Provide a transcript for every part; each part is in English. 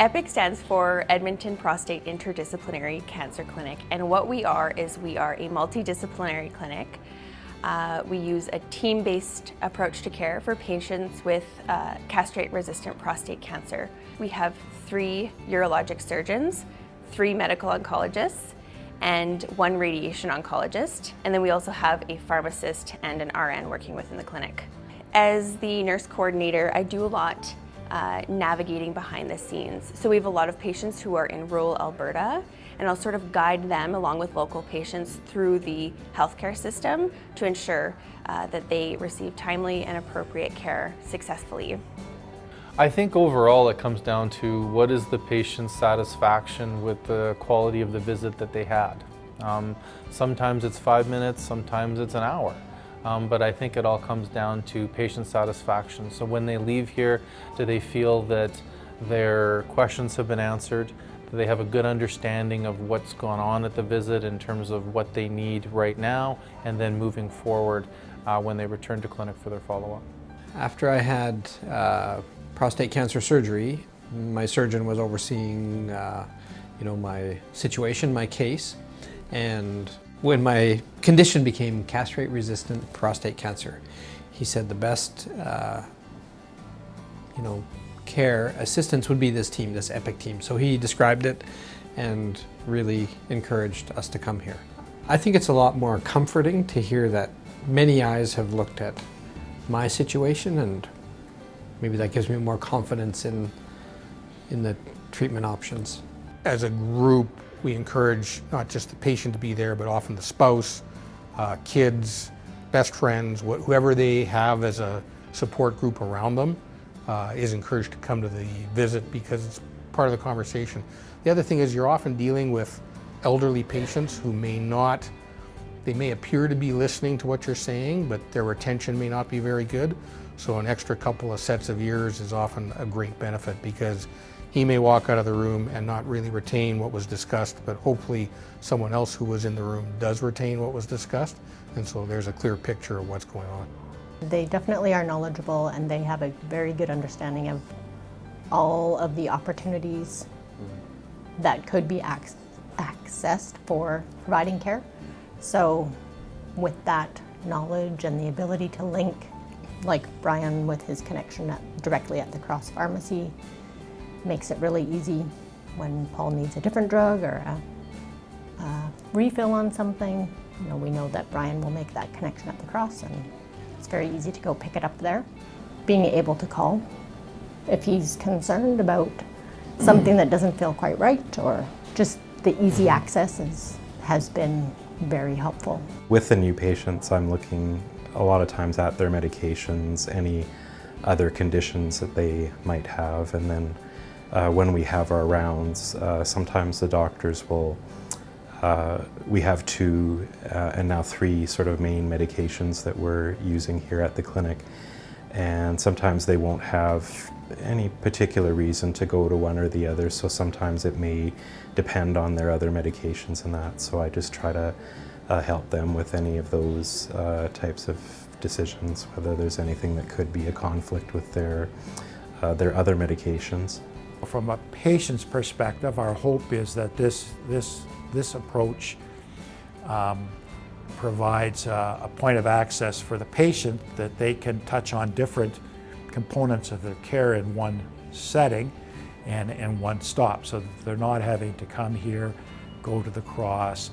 EPICC stands for Edmonton Prostate Interdisciplinary Cancer Clinic, and what we are is we are a multidisciplinary clinic. We use a team-based approach to care for patients with castrate-resistant prostate cancer. We have 3 urologic surgeons, 3 medical oncologists, and 1 radiation oncologist. And then we also have a pharmacist and an RN working within the clinic. As the nurse coordinator, I do a lot navigating behind the scenes. So we have a lot of patients who are in rural Alberta, and I'll sort of guide them along with local patients through the healthcare system to ensure that they receive timely and appropriate care successfully. I think overall it comes down to what is the patient's satisfaction with the quality of the visit that they had. Sometimes it's 5 minutes, sometimes it's an hour. But I think it all comes down to patient satisfaction. So when they leave here, do they feel that their questions have been answered? Do they have a good understanding of what's going on at the visit in terms of what they need right now, and then moving forward when they return to clinic for their follow-up? After I had prostate cancer surgery, my surgeon was overseeing my situation, my case, and when my condition became castrate-resistant prostate cancer, he said the best care assistance would be this team, this EPICC team. So he described it and really encouraged us to come here. I think it's a lot more comforting to hear that many eyes have looked at my situation, and maybe that gives me more confidence in the treatment options. As a group, we encourage not just the patient to be there, but often the spouse, kids, best friends, whoever they have as a support group around them is encouraged to come to the visit because it's part of the conversation. The other thing is you're often dealing with elderly patients who they may appear to be listening to what you're saying, but their retention may not be very good. So an extra couple of sets of ears is often a great benefit because he may walk out of the room and not really retain what was discussed, but hopefully someone else who was in the room does retain what was discussed, and so there's a clear picture of what's going on. They definitely are knowledgeable, and they have a very good understanding of all of the opportunities that could be accessed for providing care. So with that knowledge and the ability to link, like Brian with his connection directly at the Cross Pharmacy, makes it really easy when Paul needs a different drug or a refill on something. We know that Brian will make that connection at the Cross, and it's very easy to go pick it up there. Being able to call if he's concerned about something that doesn't feel quite right, or just the easy access has been very helpful. With the new patients, I'm looking a lot of times at their medications, any other conditions that they might have, and then when we have our rounds, sometimes the doctors will, we have 2 and now 3 sort of main medications that we're using here at the clinic, and sometimes they won't have any particular reason to go to one or the other, so sometimes it may depend on their other medications and that, so I just try to help them with any of those types of decisions, whether there's anything that could be a conflict with their other medications. From a patient's perspective, our hope is that this approach provides a point of access for the patient, that they can touch on different components of their care in one setting and in one stop, so that they're not having to come here, go to the Cross,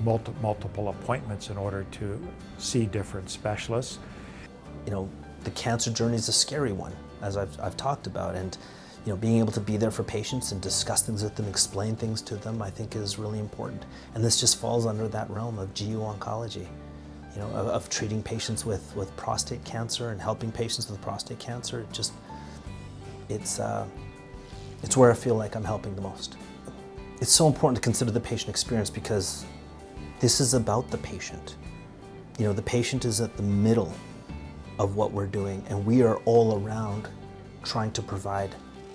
multiple appointments in order to see different specialists. The cancer journey is a scary one, as I've talked about, and being able to be there for patients and discuss things with them, explain things to them, I think is really important. And this just falls under that realm of GU oncology, of treating patients with prostate cancer and helping patients with prostate cancer. It's where I feel like I'm helping the most. It's so important to consider the patient experience because this is about the patient. The patient is at the middle of what we're doing, and we are all around trying to provide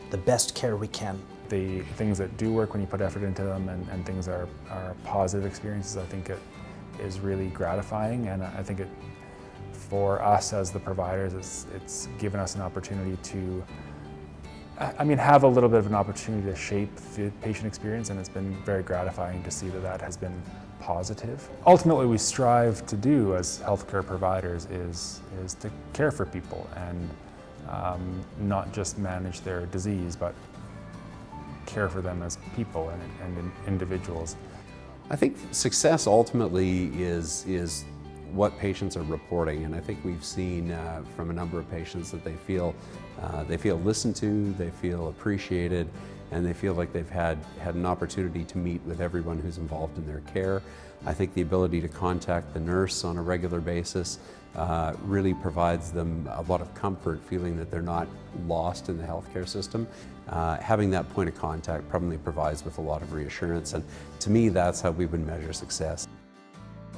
the best care we can. The things that do work when you put effort into them and things are positive experiences, I think it is really gratifying, and I think for us as the providers, it's given us an opportunity to I mean, have a little bit of an opportunity to shape the patient experience, and it's been very gratifying to see that that has been positive. Ultimately, we strive to do as healthcare providers is to care for people and not just manage their disease, but care for them as people and individuals. I think success ultimately is what patients are reporting, and I think we've seen from a number of patients that they feel listened to, they feel appreciated, and they feel like they've had an opportunity to meet with everyone who's involved in their care. I think the ability to contact the nurse on a regular basis really provides them a lot of comfort, feeling that they're not lost in the healthcare system. Having that point of contact probably provides with a lot of reassurance, and to me that's how we would measure success.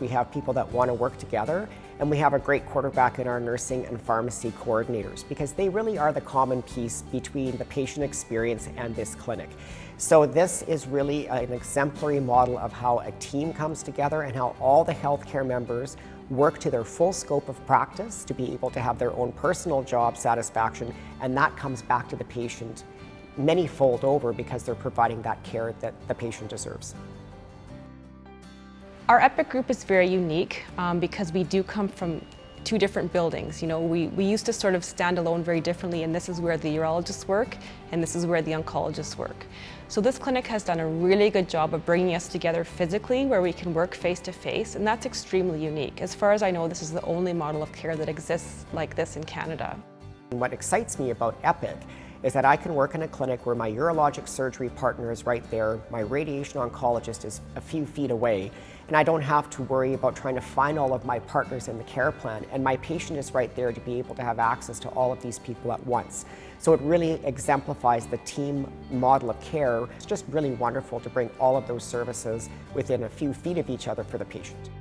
We have people that want to work together, and we have a great quarterback in our nursing and pharmacy coordinators, because they really are the common piece between the patient experience and this clinic. So this is really an exemplary model of how a team comes together and how all the healthcare members work to their full scope of practice to be able to have their own personal job satisfaction, and that comes back to the patient many-fold over because they're providing that care that the patient deserves. Our EPICC group is very unique because we do come from two different buildings. You know, we used to sort of stand alone very differently, and this is where the urologists work and this is where the oncologists work. So this clinic has done a really good job of bringing us together physically, where we can work face to face, and that's extremely unique. As far as I know, this is the only model of care that exists like this in Canada. What excites me about EPICC is that I can work in a clinic where my urologic surgery partner is right there, my radiation oncologist is a few feet away, and I don't have to worry about trying to find all of my partners in the care plan, and my patient is right there to be able to have access to all of these people at once. So it really exemplifies the team model of care. It's just really wonderful to bring all of those services within a few feet of each other for the patient.